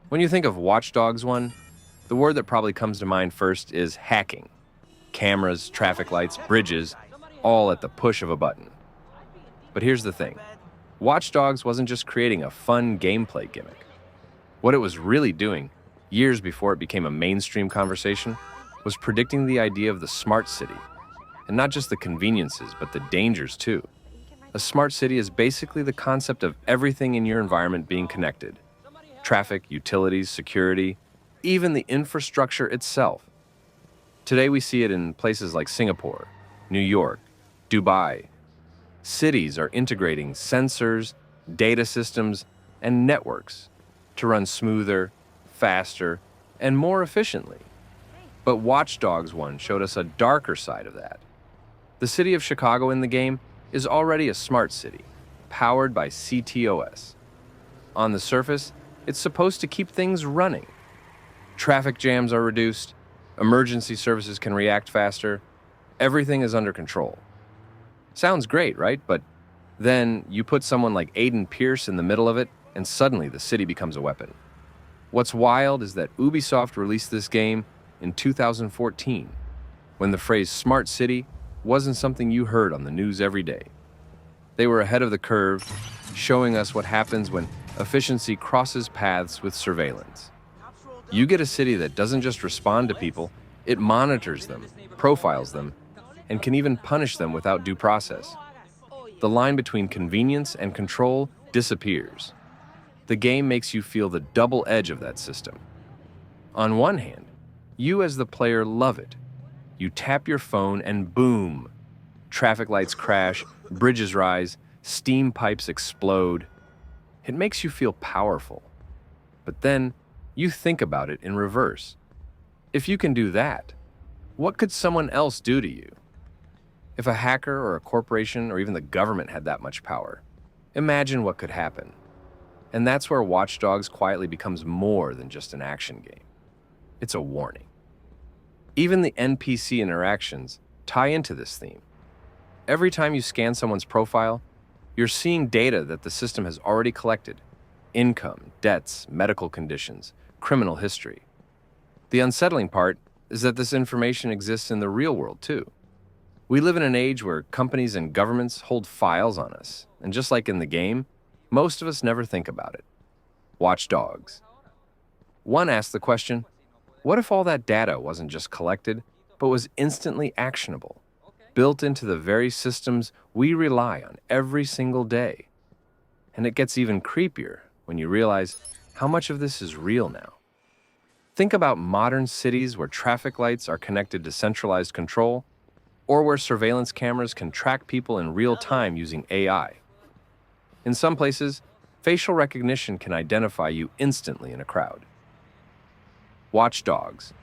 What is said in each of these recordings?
When you think of Watch Dogs 1, the word that probably comes to mind first is hacking. Cameras, traffic lights, bridges, all at the push of a button. But here's the thing. Watch Dogs wasn't just creating a fun gameplay gimmick. What it was really doing, years before it became a mainstream conversation, was predicting the idea of the smart city. And not just the conveniences, but the dangers too. A smart city is basically the concept of everything in your environment being connected. Traffic, utilities, security, even the infrastructure itself. Today we see it in places like Singapore, New York, Dubai. Cities are integrating sensors, data systems, and networks to run smoother, faster, and more efficiently. But Watch Dogs 1 showed us a darker side of that. The city of Chicago in the game is already a smart city, powered by ctOS. On the surface, it's supposed to keep things running. Traffic jams are reduced, emergency services can react faster, everything is under control. Sounds great, right? But then you put someone like Aiden Pearce in the middle of it, and suddenly the city becomes a weapon. What's wild is that Ubisoft released this game in 2014, when the phrase smart city wasn't something you heard on the news every day. They were ahead of the curve, showing us what happens when efficiency crosses paths with surveillance. You get a city that doesn't just respond to people, it monitors them, profiles them, and can even punish them without due process. The line between convenience and control disappears. The game makes you feel the double edge of that system. On one hand, you as the player love it. You tap your phone and boom! Traffic lights crash, bridges rise, steam pipes explode. It makes you feel powerful. But then, you think about it in reverse. If you can do that, what could someone else do to you? If a hacker or a corporation or even the government had that much power, imagine what could happen. And that's where Watch Dogs quietly becomes more than just an action game. It's a warning. Even the NPC interactions tie into this theme. Every time you scan someone's profile, you're seeing data that the system has already collected: income, debts, medical conditions, criminal history. The unsettling part is that this information exists in the real world too. We live in an age where companies and governments hold files on us, and just like in the game, most of us never think about it. Watch Dogs. One asked the question, what if all that data wasn't just collected, but was instantly actionable, built into the very systems we rely on every single day? And it gets even creepier when you realize how much of this is real now. Think about modern cities where traffic lights are connected to centralized control, or where surveillance cameras can track people in real time using AI. In some places, facial recognition can identify you instantly in a crowd. Watch Dogs.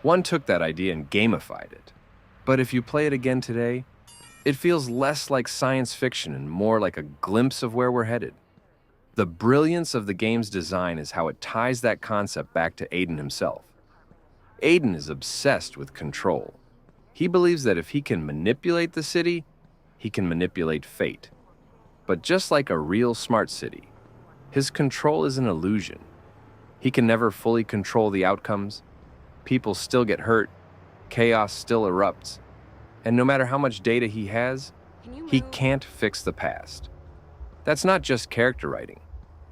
One took that idea and gamified it. But if you play it again today, it feels less like science fiction and more like a glimpse of where we're headed. The brilliance of the game's design is how it ties that concept back to Aiden himself. Aiden is obsessed with control. He believes that if he can manipulate the city, he can manipulate fate. But just like a real smart city, his control is an illusion. He can never fully control the outcomes. People still get hurt, chaos still erupts, and no matter how much data he has, he can't fix the past. That's not just character writing.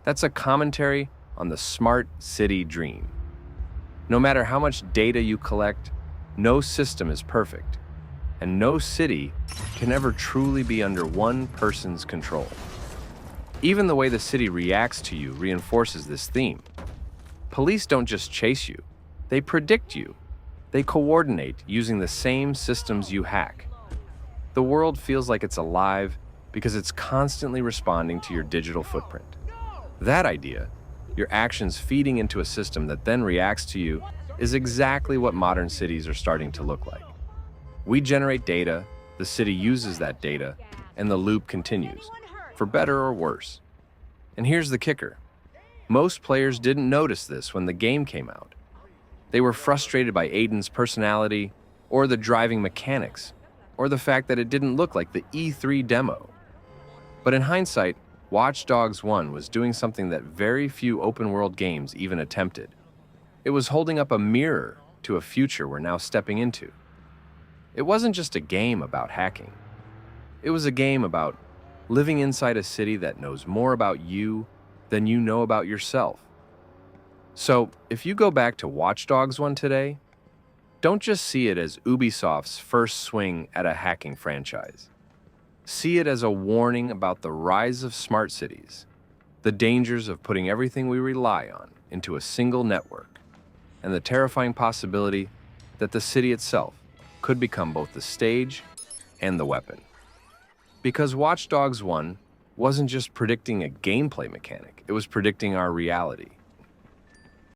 That's a commentary on the smart city dream. No matter how much data you collect, no system is perfect, and no city can ever truly be under one person's control. Even the way the city reacts to you reinforces this theme. Police don't just chase you, they predict you. They coordinate using the same systems you hack. The world feels like it's alive because it's constantly responding to your digital footprint. That idea, your actions feeding into a system that then reacts to you, is exactly what modern cities are starting to look like. We generate data, the city uses that data, and the loop continues, for better or worse. And here's the kicker. Most players didn't notice this when the game came out. They were frustrated by Aiden's personality, or the driving mechanics, or the fact that it didn't look like the E3 demo. But in hindsight, Watch Dogs 1 was doing something that very few open-world games even attempted. It was holding up a mirror to a future we're now stepping into. It wasn't just a game about hacking. It was a game about living inside a city that knows more about you than you know about yourself. So, if you go back to Watch Dogs 1 today, don't just see it as Ubisoft's first swing at a hacking franchise. See it as a warning about the rise of smart cities, the dangers of putting everything we rely on into a single network, and the terrifying possibility that the city itself could become both the stage and the weapon. Because Watch Dogs 1 wasn't just predicting a gameplay mechanic, it was predicting our reality.